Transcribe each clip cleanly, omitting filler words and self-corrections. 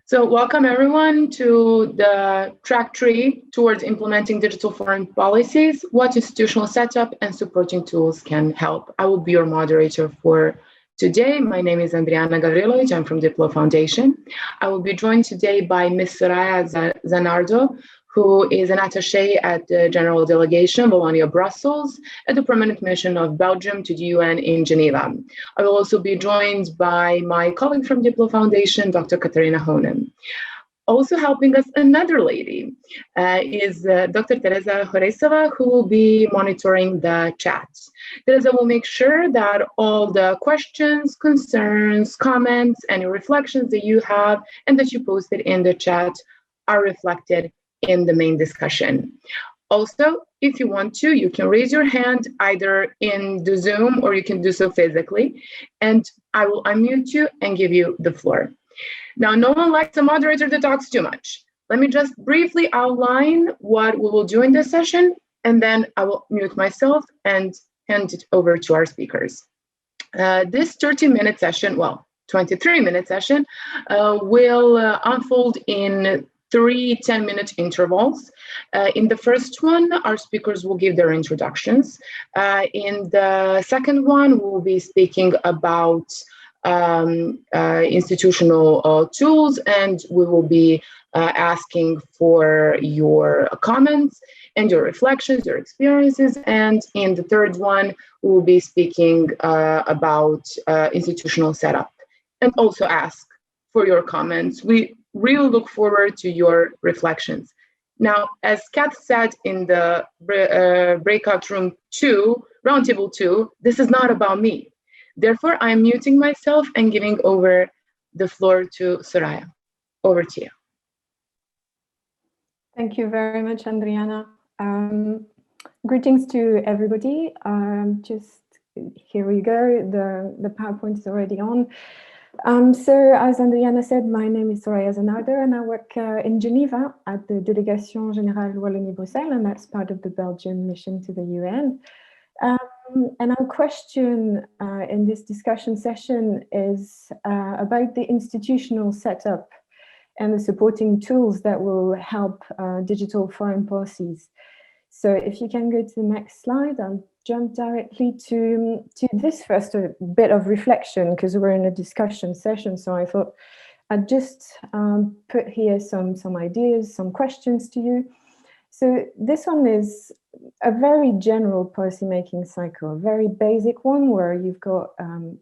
So welcome everyone to the track 3 towards implementing digital foreign policies, what institutional setup and supporting tools can help. I will be your moderator for today. My name is Adriana Gavrilovic. I'm from DiploFoundation. I will be joined today by Ms. Soraya Zanardo, who is an attaché at the General Delegation, Wallonia-Brussels, at the permanent mission of Belgium to the UN in Geneva. I will also be joined by my colleague from DiploFoundation, Dr. Katharina Höne. Also helping us, another lady, is Dr. Teresa Horeisova, who will be monitoring the chat. Teresa will make sure that all the questions, concerns, comments, any reflections that you have and that you posted in the chat are reflected in the main discussion. Also, if you want to, you can raise your hand either in the Zoom or you can do so physically, and I will unmute you and give you the floor. Now, no one likes a moderator that talks too much. Let me just briefly outline what we will do in this session, and then I will mute myself and hand it over to our speakers. This 30-minute session, well, 23-minute session, will unfold in 3 10-minute intervals. In the first one, our speakers will give their introductions. In the second one, we'll be speaking about institutional tools, and we will be asking for your comments and your reflections, your experiences. And in the third one, we will be speaking about institutional setup and also ask for your comments. We really look forward to your reflections. Now, as Kat said in the breakout room 2, roundtable 2, this is not about me. Therefore, I'm muting myself and giving over the floor to Soraya. Over to you. Thank you very much, Adriana. Greetings to everybody. Just here we go. The PowerPoint is already on. So as Adriana said, my name is Soraya Zanardo and I work in Geneva at the Delegation Générale Wallonie-Brussels, and that's part of the Belgian mission to the UN. And our question in this discussion session is about the institutional setup and the supporting tools that will help digital foreign policies. So if you can go to the next slide, I'll jump directly to this first, a bit of reflection, because we're in a discussion session. So I thought I'd just put here some ideas, some questions to you. So this one is a very general policymaking cycle, a very basic one where you've got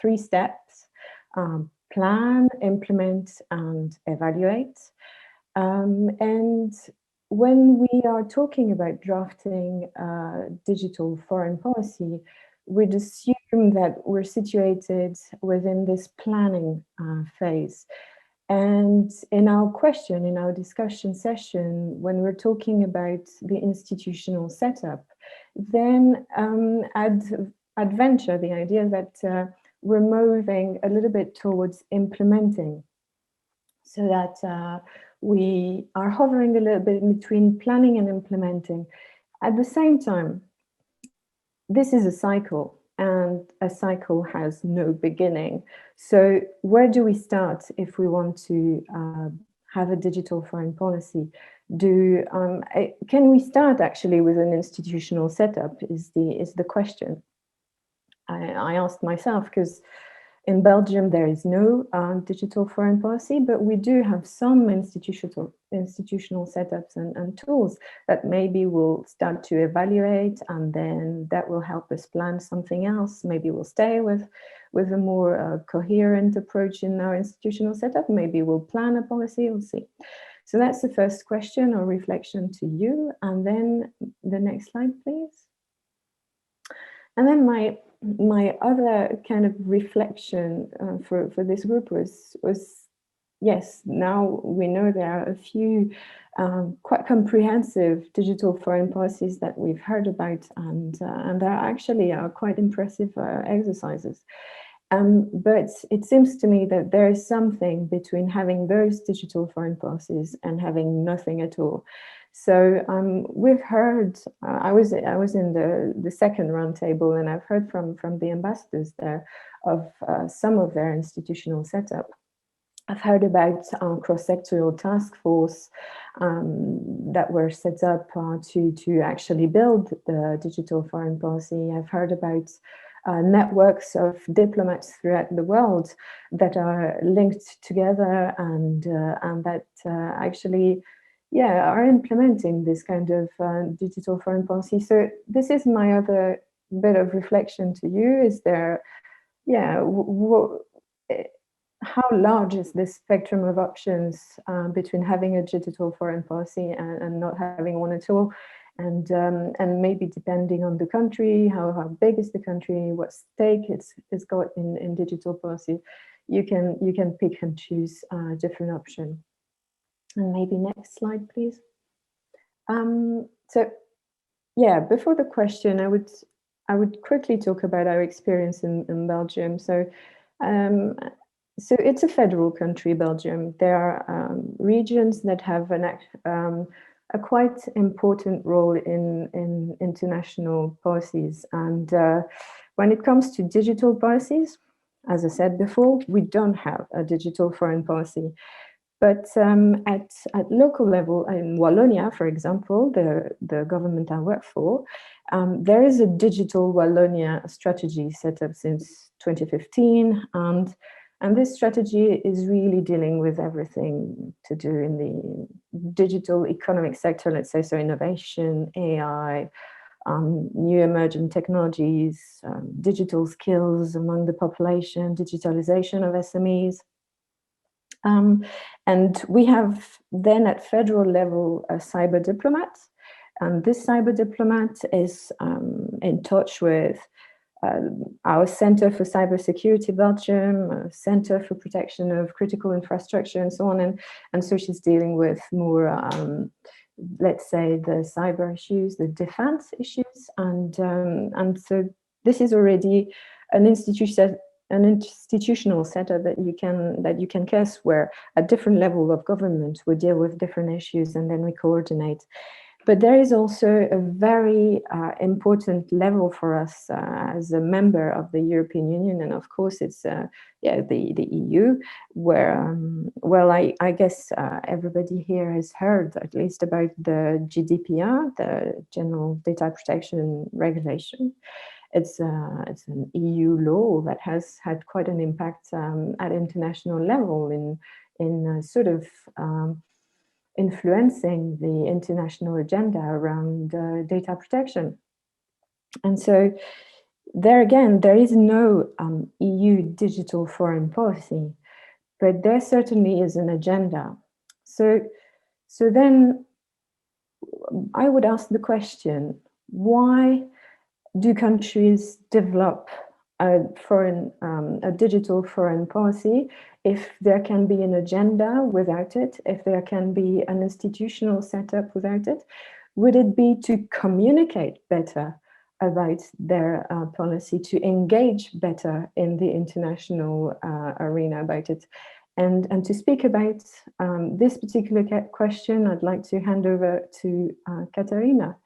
3 steps: plan, implement, and evaluate. And when we are talking about drafting digital foreign policy, we'd assume that we're situated within this planning phase. And in our question, in our discussion session, when we're talking about the institutional setup, then I'd venture the idea that we're moving a little bit towards implementing, so that we are hovering a little bit between planning and implementing. At the same time, this is a cycle, and a cycle has no beginning. So where do we start if we want to have a digital foreign policy? Can we start actually with an institutional setup is the question I asked myself, because in Belgium, there is no digital foreign policy, but we do have some institutional setups and tools that maybe we'll start to evaluate, and then that will help us plan something else. Maybe we'll stay with a more coherent approach in our institutional setup. Maybe we'll plan a policy, we'll see. So that's the first question or reflection to you. And then the next slide, please. And then my other kind of reflection for this group was yes, now we know there are a few quite comprehensive digital foreign policies that we've heard about, and they actually are quite impressive exercises. But it seems to me that there is something between having those digital foreign policies and having nothing at all. So we've heard, I was in the second roundtable, and I've heard from the ambassadors there of some of their institutional setup. I've heard about cross-sectoral task force that were set up to actually build the digital foreign policy. I've heard about networks of diplomats throughout the world that are linked together and that actually, are implementing this kind of digital foreign policy. So this is my other bit of reflection to you. Is there, how large is this spectrum of options between having a digital foreign policy and not having one at all? And maybe depending on the country, how big is the country, what stake it's got in digital policy, you can pick and choose a different option. And maybe next slide, please. So yeah, before the question, I would quickly talk about our experience in Belgium. So it's a federal country, Belgium. There are regions that have a quite important role in international policies. And when it comes to digital policies, as I said before, we don't have a digital foreign policy. But at local level, in Wallonia, for example, the government I work for, there is a digital Wallonia strategy set up since 2015. And this strategy is really dealing with everything to do in the digital economic sector, let's say, so innovation, AI, new emerging technologies, digital skills among the population, digitalization of SMEs. And we have then at federal level a cyber diplomat. And this cyber diplomat is in touch with our Center for Cybersecurity Belgium, Center for Protection of Critical Infrastructure, and so on. And so she's dealing with more, let's say, the cyber issues, the defense issues. And so this is already an institutional setup that you can guess, where at different level of government we deal with different issues and then we coordinate. But there is also a very important level for us as a member of the European Union, and of course it's the EU, where I guess everybody here has heard at least about the GDPR, the General Data Protection Regulation. It's an EU law that has had quite an impact at international level in sort of influencing the international agenda around data protection. And so there again, there is no EU digital foreign policy, but there certainly is an agenda. So then I would ask the question, why do countries develop a digital foreign policy if there can be an agenda without it, if there can be an institutional setup without it? Would it be to communicate better about their policy, to engage better in the international arena about it? And to speak about this particular question, I'd like to hand over to Katharina.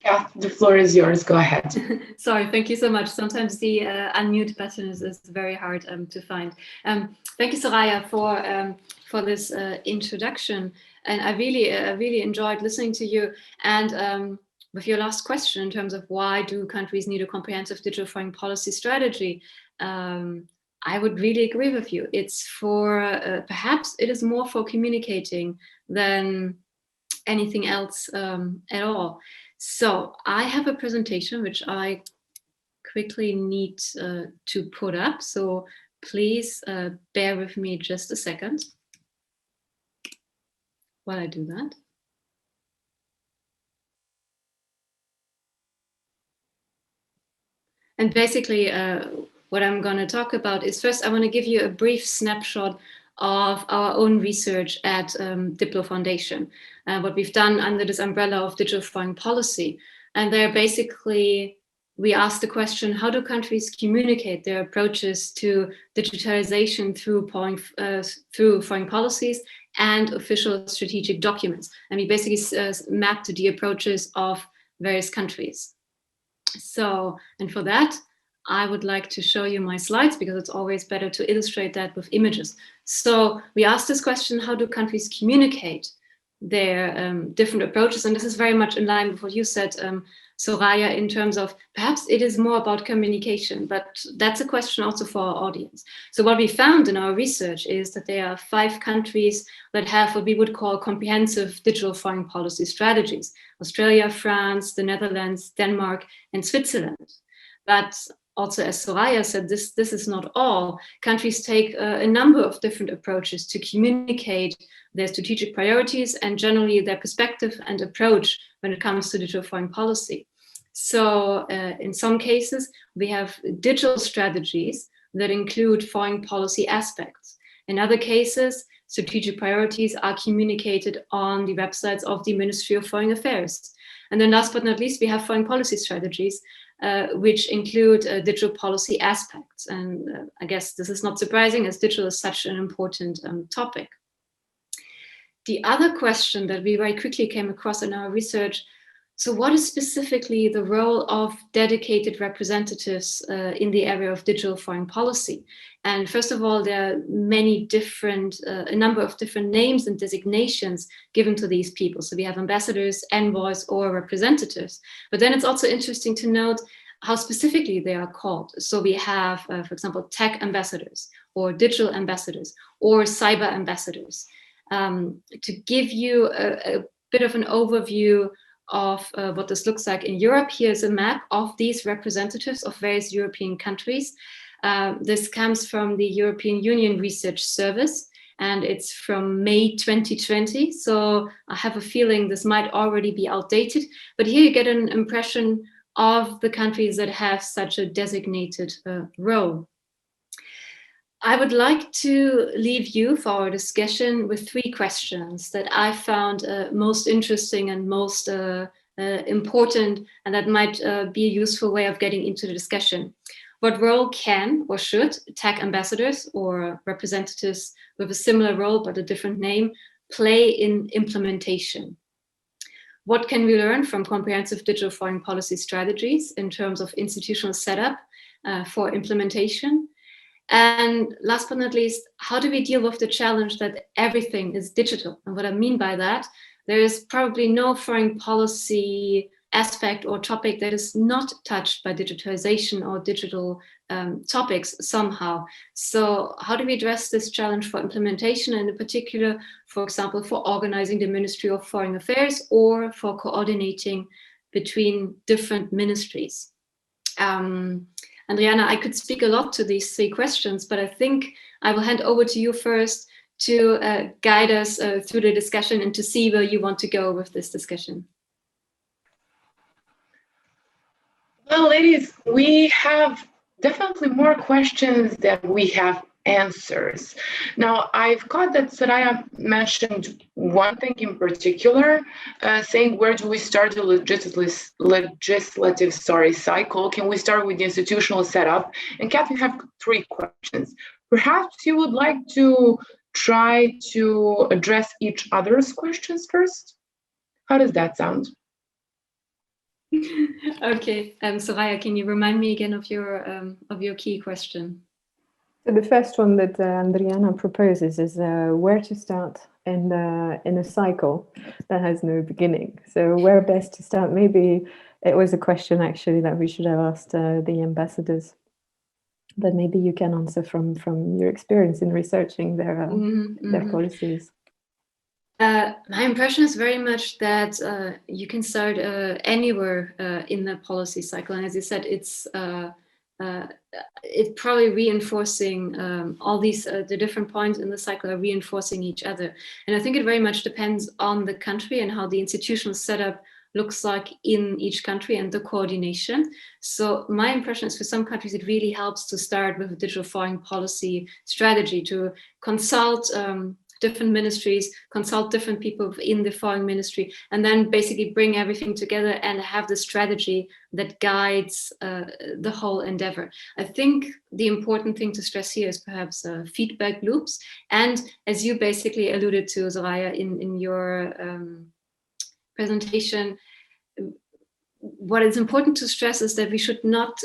Yeah, the floor is yours. Go ahead. Sorry, thank you so much. Sometimes the unmute button is very hard to find. Thank you, Soraya, for this introduction. And I really enjoyed listening to you. And with your last question in terms of why do countries need a comprehensive digital foreign policy strategy, I would really agree with you. It's for, perhaps it is more for communicating than anything else at all. So I have a presentation which I quickly need to put up. So please bear with me just a second while I do that. And basically what I'm going to talk about is, first I want to give you a brief snapshot of our own research at DiploFoundation, what we've done under this umbrella of digital foreign policy. And there basically, we asked the question, how do countries communicate their approaches to digitalization through foreign policies and official strategic documents? And we basically mapped the approaches of various countries. So, and for that, I would like to show you my slides because it's always better to illustrate that with images. So we asked this question, how do countries communicate their different approaches? And this is very much in line with what you said, Soraya, in terms of perhaps it is more about communication, but that's a question also for our audience. So what we found in our research is that there are 5 countries that have what we would call comprehensive digital foreign policy strategies: Australia, France, the Netherlands, Denmark, and Switzerland. But also, as Soraya said, this is not all. Countries take a number of different approaches to communicate their strategic priorities and generally their perspective and approach when it comes to digital foreign policy. So in some cases, we have digital strategies that include foreign policy aspects. In other cases, strategic priorities are communicated on the websites of the Ministry of Foreign Affairs. And then last but not least, we have foreign policy strategies, which include digital policy aspects. And I guess this is not surprising, as digital is such an important topic. The other question that we very quickly came across in our research, so what is specifically the role of dedicated representatives in the area of digital foreign policy? And first of all, there are many different, a number of different names and designations given to these people. So we have ambassadors, envoys, or representatives. But then it's also interesting to note how specifically they are called. So we have, for example, tech ambassadors, or digital ambassadors, or cyber ambassadors. To give you a bit of an overview of what this looks like in Europe, here's a map of these representatives of various European countries. This comes from the European Union Research Service, and it's from May 2020. So I have a feeling this might already be outdated, but here you get an impression of the countries that have such a designated role. I would like to leave you for our discussion with 3 questions that I found most interesting and most important, and that might be a useful way of getting into the discussion. What role can or should tech ambassadors or representatives with a similar role but a different name play in implementation? What can we learn from comprehensive digital foreign policy strategies in terms of institutional setup for implementation? And last but not least, how do we deal with the challenge that everything is digital? And what I mean by that, there is probably no foreign policy aspect or topic that is not touched by digitization or digital topics somehow. So how do we address this challenge for implementation, and in particular, for example, for organizing the Ministry of Foreign Affairs or for coordinating between different ministries? Adriana, I could speak a lot to these 3 questions, but I think I will hand over to you first to guide us through the discussion and to see where you want to go with this discussion. Well, ladies, we have definitely more questions than we have answers. Now, I've caught that Soraya mentioned one thing in particular, saying, where do we start the legislative cycle? Can we start with the institutional setup? And Kath, you have 3 questions. Perhaps you would like to try to address each other's questions first? How does that sound? Okay, Soraya, can you remind me again of your key question? So the first one that Adriana proposes is where to start in a cycle that has no beginning. So where best to start? Maybe it was a question actually that we should have asked the ambassadors, but maybe you can answer from your experience in researching their policies. My impression is very much that you can start anywhere in the policy cycle, and as you said, it's probably reinforcing all these the different points in the cycle are reinforcing each other, and I think it very much depends on the country and how the institutional setup looks like in each country and the coordination. So my impression is for some countries it really helps to start with a digital foreign policy strategy, to consult different ministries, consult different people in the foreign ministry, and then basically bring everything together and have the strategy that guides the whole endeavor. I think the important thing to stress here is perhaps feedback loops. And as you basically alluded to, Soraya, in your presentation, what is important to stress is that we should not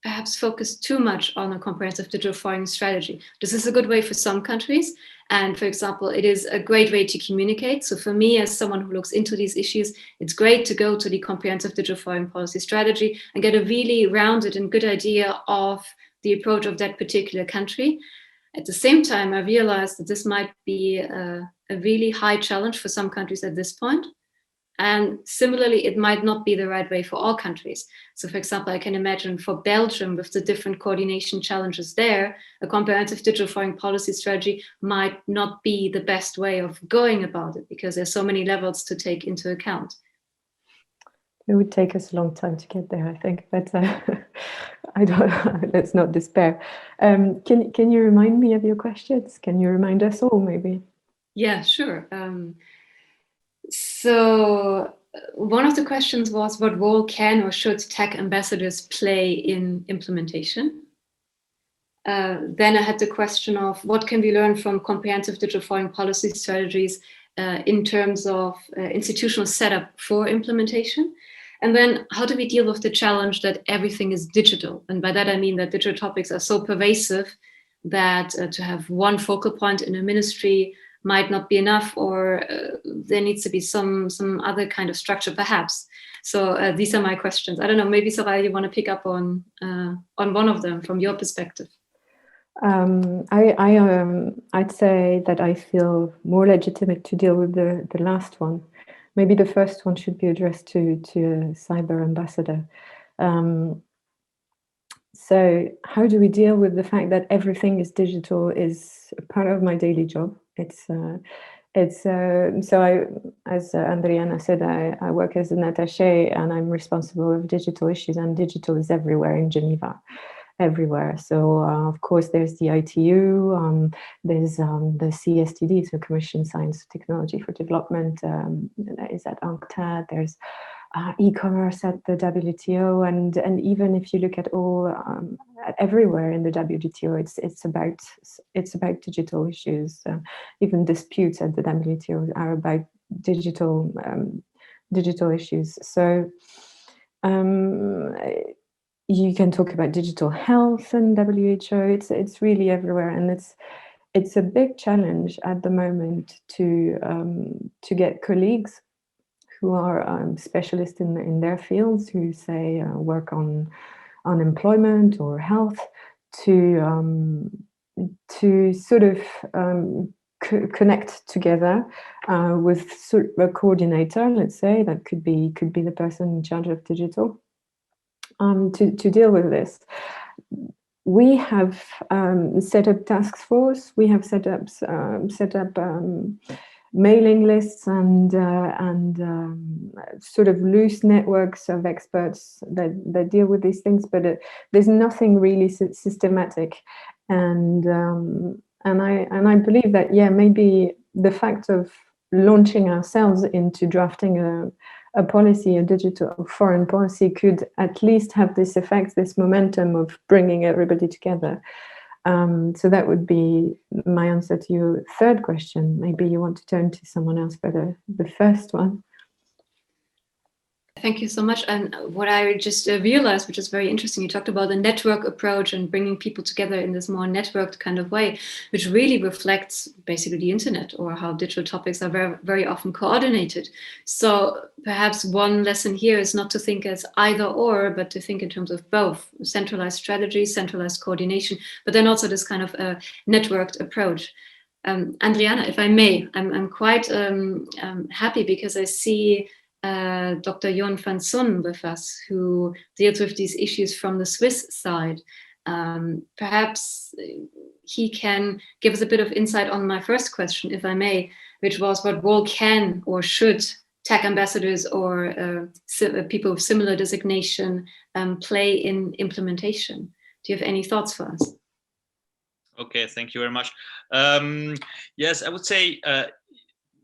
perhaps focus too much on a comprehensive digital foreign strategy. This is a good way for some countries. And for example, it is a great way to communicate. So for me, as someone who looks into these issues, it's great to go to the comprehensive digital foreign policy strategy and get a really rounded and good idea of the approach of that particular country. At the same time, I realized that this might be a really high challenge for some countries at this point. And similarly, it might not be the right way for all countries. So for example, I can imagine for Belgium, with the different coordination challenges there, a comprehensive digital foreign policy strategy might not be the best way of going about it, because there's so many levels to take into account. It would take us a long time to get there, I think, but I don't. Let's not despair. Can you remind me of your questions? Can you remind us all, maybe? Yeah, sure. So one of the questions was, what role can or should tech ambassadors play in implementation? Then I had the question of, what can we learn from comprehensive digital foreign policy strategies in terms of institutional setup for implementation? And then how do we deal with the challenge that everything is digital? And by that, I mean that digital topics are so pervasive that to have one focal point in a ministry might not be enough, or there needs to be some other kind of structure, perhaps. So these are my questions. I don't know, maybe Soraya, you want to pick up on one of them from your perspective. I'd say that I feel more legitimate to deal with the last one. Maybe the first one should be addressed to a cyber ambassador. So how do we deal with the fact that everything is digital is part of my daily job. So as Adriana said, I work as an attaché and I'm responsible of digital issues, and digital is everywhere in Geneva, everywhere. So of course there's the ITU, there's the CSTD, so Commission Science Technology for Development, that is at UNCTAD, there's e-commerce at the WTO, and even if you look at all everywhere in the WTO, it's about digital issues. Even disputes at the WTO are about digital issues. So you can talk about digital health and WHO. It's really everywhere, and it's a big challenge at the moment to get colleagues who are specialists in their fields, who say work on unemployment or health, to sort of connect together with sort of a coordinator, let's say, that could be the person in charge of digital, to deal with this. We have set up task force. We have set up mailing lists and sort of loose networks of experts that deal with these things, but there's nothing really systematic. And I believe that, yeah, maybe the fact of launching ourselves into drafting a policy, a digital foreign policy, could at least have this effect, this momentum of bringing everybody together. So that would be my answer to your third question. Maybe you want to turn to someone else for the first one. Thank you so much. And what I just realized, which is very interesting, you talked about the network approach and bringing people together in this more networked kind of way, which really reflects basically the internet, or how digital topics are very, very often coordinated. So perhaps one lesson here is not to think as either or, but to think in terms of both centralized strategy, centralized coordination, but then also this kind of networked approach. Adriana, if I may, I'm quite happy because I see Dr. Jon van Son with us, who deals with these issues from the Swiss side. Perhaps he can give us a bit of insight on my first question, if I may, which was, what role can or should tech ambassadors or people with similar designation play in implementation? Do you have any thoughts for us? Okay, thank you very much. Yes, I would say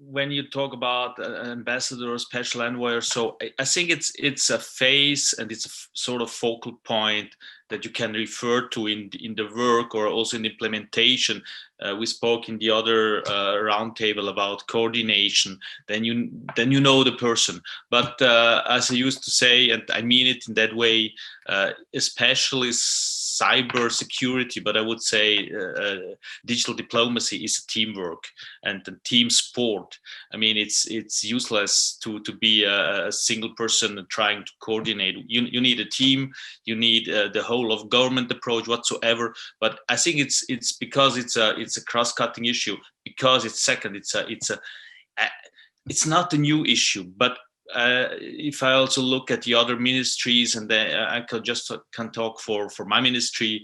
when you talk about an ambassador or special envoy or so, I think it's a phase and it's a sort of focal point that you can refer to in the work or also in implementation. We spoke in the other roundtable about coordination. Then you know the person. But as I used to say, and I mean it in that way, especially cyber security, but I would say digital diplomacy is a teamwork and a team sport. I mean, it's useless to be a single person trying to coordinate. You need a team. You need the whole of government approach whatsoever. But I think it's because it's a cross-cutting issue. Because it's not a new issue, but if I also look at the other ministries, and I can talk for my ministry,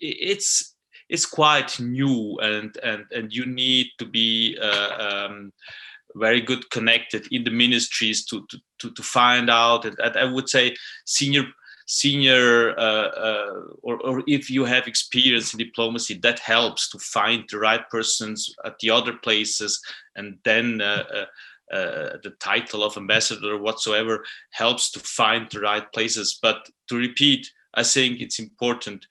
it's quite new, and you need to be very good connected in the ministries to find out. And I would say senior or if you have experience in diplomacy, that helps to find the right persons at the other places, and then the title of ambassador whatsoever helps to find the right places. But to repeat, I think it's important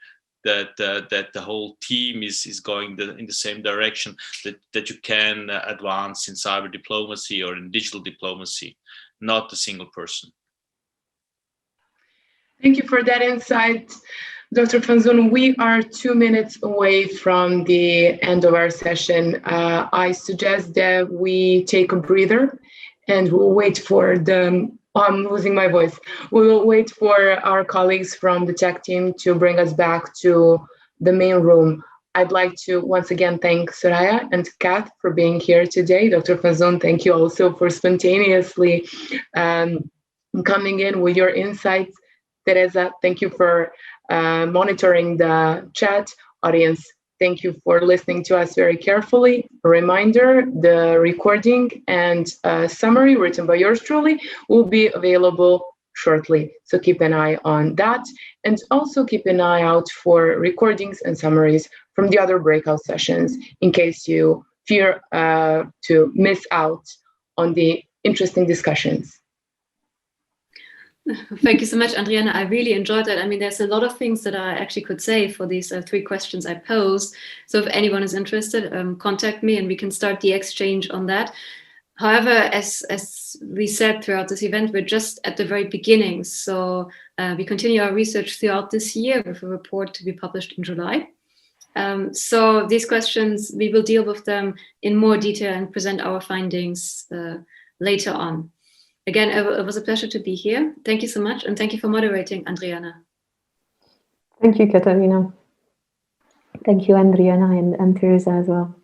that the whole team is going in the same direction, that you can advance in cyber diplomacy or in digital diplomacy, not a single person. Thank you for that insight, Dr. Van Zoon. We are 2 minutes away from the end of our session. I suggest that we take a breather and we'll wait for I'm losing my voice. We will wait for our colleagues from the tech team to bring us back to the main room. I'd like to once again thank Soraya and Kath for being here today. Dr. Van Zoon, thank you also for spontaneously coming in with your insights. Teresa, thank you for monitoring the chat. Audience, thank you for listening to us very carefully. A reminder, the recording and summary written by yours truly will be available shortly. So keep an eye on that. And also keep an eye out for recordings and summaries from the other breakout sessions in case you fear to miss out on the interesting discussions. Thank you so much, Adriana. I really enjoyed that. I mean, there's a lot of things that I actually could say for these 3 questions I posed. So if anyone is interested, contact me and we can start the exchange on that. However, as we said throughout this event, we're just at the very beginning. So we continue our research throughout this year with a report to be published in July. So these questions, we will deal with them in more detail and present our findings later on. Again, it was a pleasure to be here. Thank you so much. And thank you for moderating, Adriana. Thank you, Katharina. Thank you, Adriana and Teresa as well.